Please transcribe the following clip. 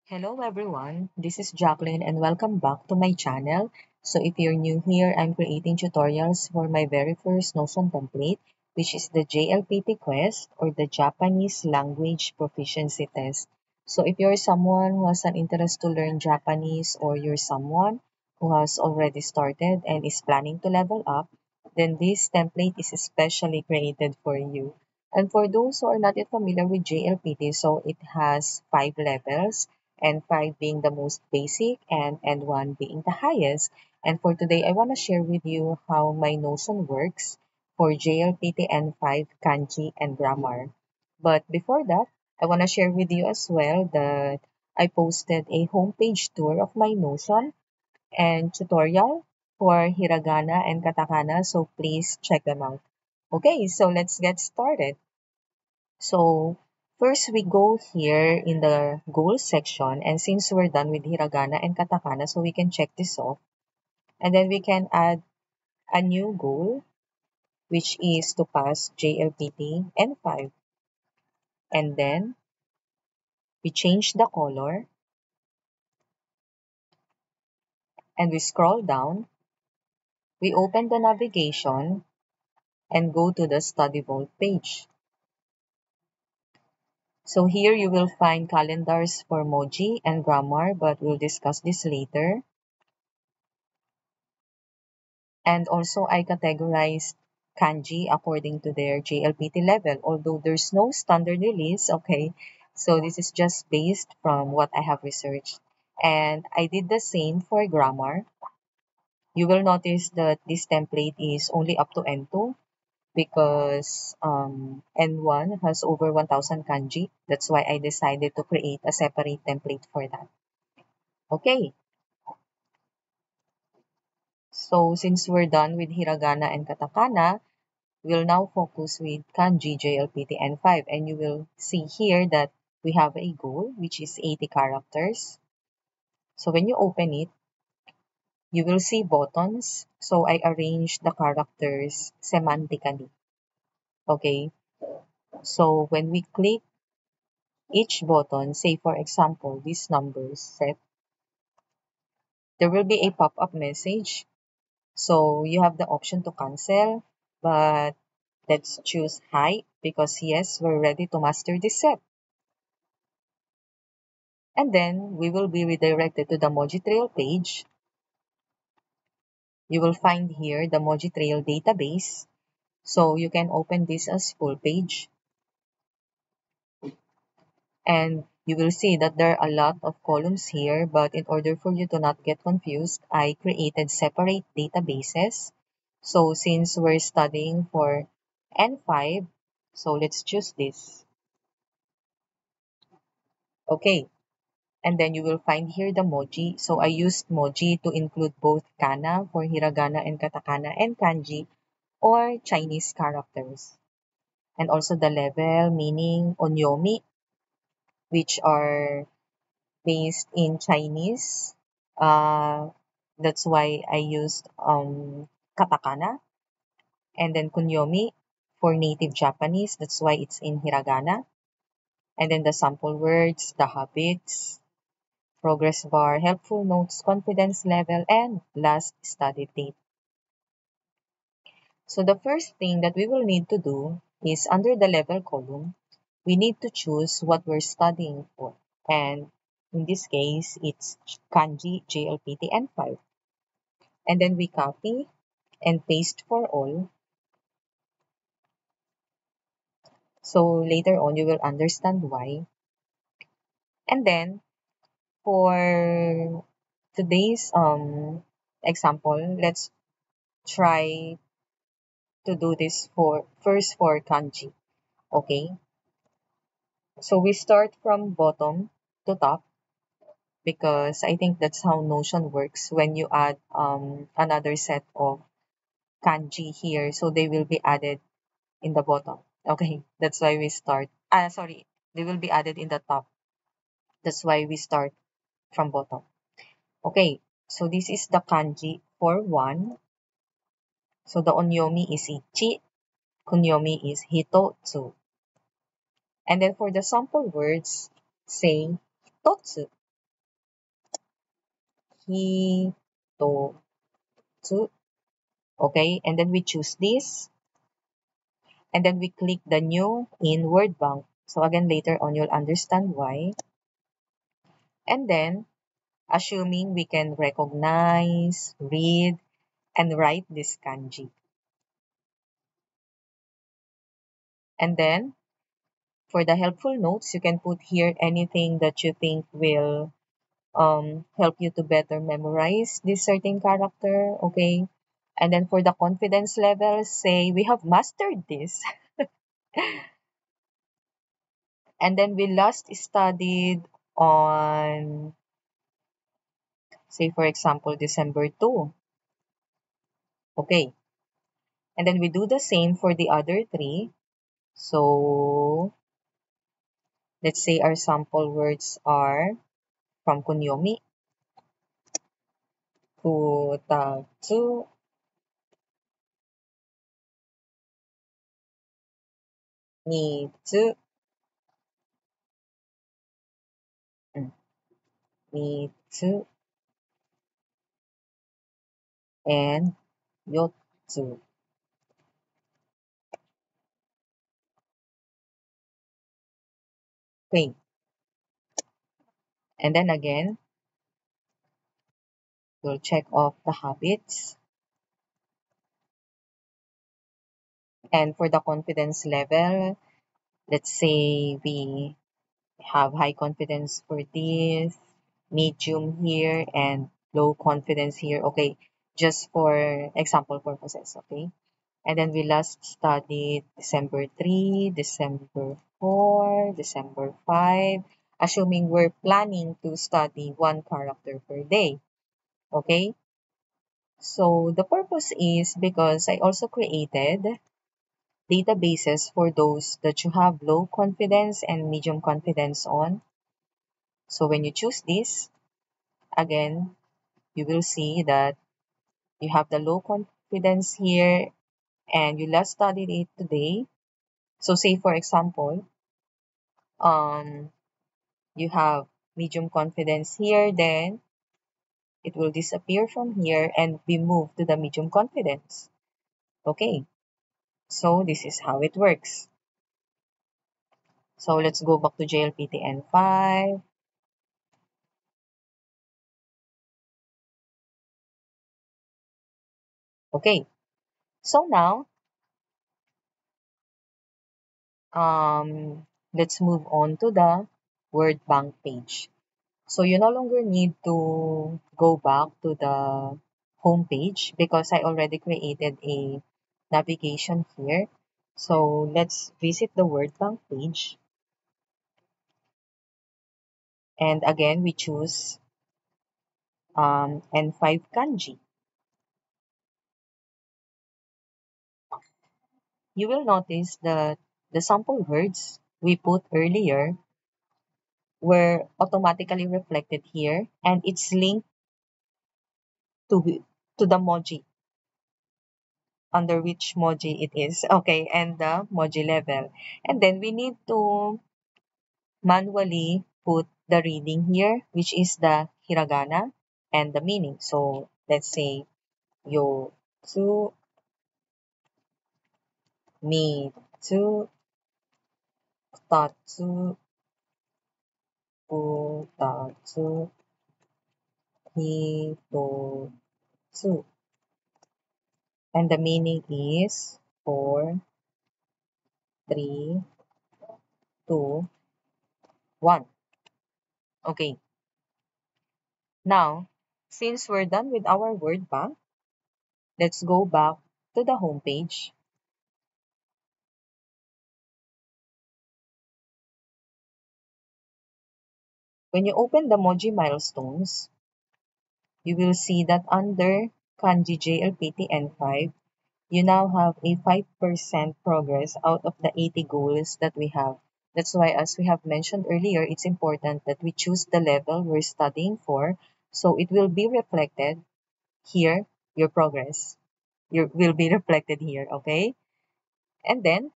Hello everyone, this is Jacqueline and welcome back to my channel. So if you're new here, I'm creating tutorials for my very first Notion template, which is the JLPT Quest or the Japanese Language Proficiency Test. So if you're someone who has an interest to learn Japanese or you're someone who has already started and is planning to level up, then this template is especially created for you. And for those who are not yet familiar with JLPT, so it has 5 levels N5 being the most basic and N1 being the highest. And for today, I want to share with you how my Notion works for JLPT N5 kanji and grammar. But before that, I want to share with you as well that I posted a homepage tour of my Notion and tutorial for hiragana and katakana, so please check them out. Okay, so let's get started. So first we go here in the goal section, and since we're done with hiragana and katakana, so we can check this off. And then we can add a new goal, which is to pass JLPT N5. And then we change the color and we scroll down. We open the navigation and go to the Study Vault page. So here you will find calendars for Moji and grammar, but we'll discuss this later. And also I categorized kanji according to their JLPT level, although there's no standard release, okay? So this is just based from what I have researched. And I did the same for grammar. You will notice that this template is only up to N2 because N1 has over 1,000 kanji. That's why I decided to create a separate template for that. Okay, so since we're done with hiragana and katakana, we'll now focus with kanji JLPT N5, and you will see here that we have a goal which is 80 characters. So when you open it, you will see buttons. So I arranged the characters semantically. Okay, so when we click each button, say for example, these numbers set, there will be a pop-up message. So you have the option to cancel, but let's choose high because yes, we're ready to master this set. And then we will be redirected to the Mojitrail page. You will find here the Mojitrail database. So you can open this as full page. And you will see that there are a lot of columns here, but in order for you to not get confused, I created separate databases. So since we're studying for N5, so let's choose this. Okay, and then you will find here the Moji. So I used Moji to include both kana for hiragana and katakana and kanji or Chinese characters. And also the level, meaning onyomi, which are based in Chinese. Uh, that's why I used katakana. And then kunyomi for native Japanese. That's why it's in hiragana. And then the sample words, the habits, progress bar, helpful notes, confidence level, and last study date. So the first thing that we will need to do is under the level column, we need to choose what we're studying for. And in this case, it's kanji, JLPT, and 5. And then we copy and paste for all. So later on, you will understand why. And then for today's example, let's try to do this for first for kanji. Okay, so we start from bottom to top because I think that's how Notion works when you add another set of kanji here. So they will be added in the bottom. Okay, that's why we start. Sorry, they will be added in the top. That's why we start from bottom. Okay, so this is the kanji for 1. So the onyomi is ichi, kunyomi is hitotsu. And then for the sample words, say hitotsu. Hi, to, tsu. Okay, and then we choose this, and then we click the new in word bank. So again, later on, you'll understand why. And then, assuming we can recognize, read, and write this kanji. And then, for the helpful notes, you can put here anything that you think will help you to better memorize this certain character, okay? And then for the confidence level, say we have mastered this. And then we last studied on, say for example, December 2. Okay. And then we do the same for the other three. So let's say our sample words are from Kunyomi, Kutatsu, Mitsu, mm, Mitsu, and Yotsu. Okay. And then again, we'll check off the habits. And for the confidence level, let's say we have high confidence for this, medium here, and low confidence here. Okay, just for example purposes, okay? And then we last studied December 3, December 4, December 5, assuming we're planning to study one character per day, okay? So the purpose is because I also created databases for those that you have low confidence and medium confidence on. So when you choose this, again, you will see that you have the low confidence here and you last studied it today. So say for example, um, you have medium confidence here, then it will disappear from here and be moved to the medium confidence. Okay, so this is how it works. So let's go back to JLPTN 5. Okay, so now let's move on to the word bank page. So you no longer need to go back to the home page because I already created a navigation here. So let's visit the word bank page. And again, we choose N5 kanji. You will notice that the sample words we put earlier were automatically reflected here and it's linked to, to the moji under which moji it is. Okay, and the moji level. And then we need to manually put the reading here, which is the hiragana and the meaning. So let's say yo tsu, mi tsu, tatsu, utatsu, hitotsu. And the meaning is 4, 3, 2, 1. Okay, now, since we're done with our word bank, let's go back to the home page. When you open the Moji Milestones, you will see that under Kanji JLPT N5, you now have a 5% progress out of the 80 goals that we have. That's why, as we have mentioned earlier, it's important that we choose the level we're studying for, so it will be reflected here, your progress will be reflected here, okay? And then,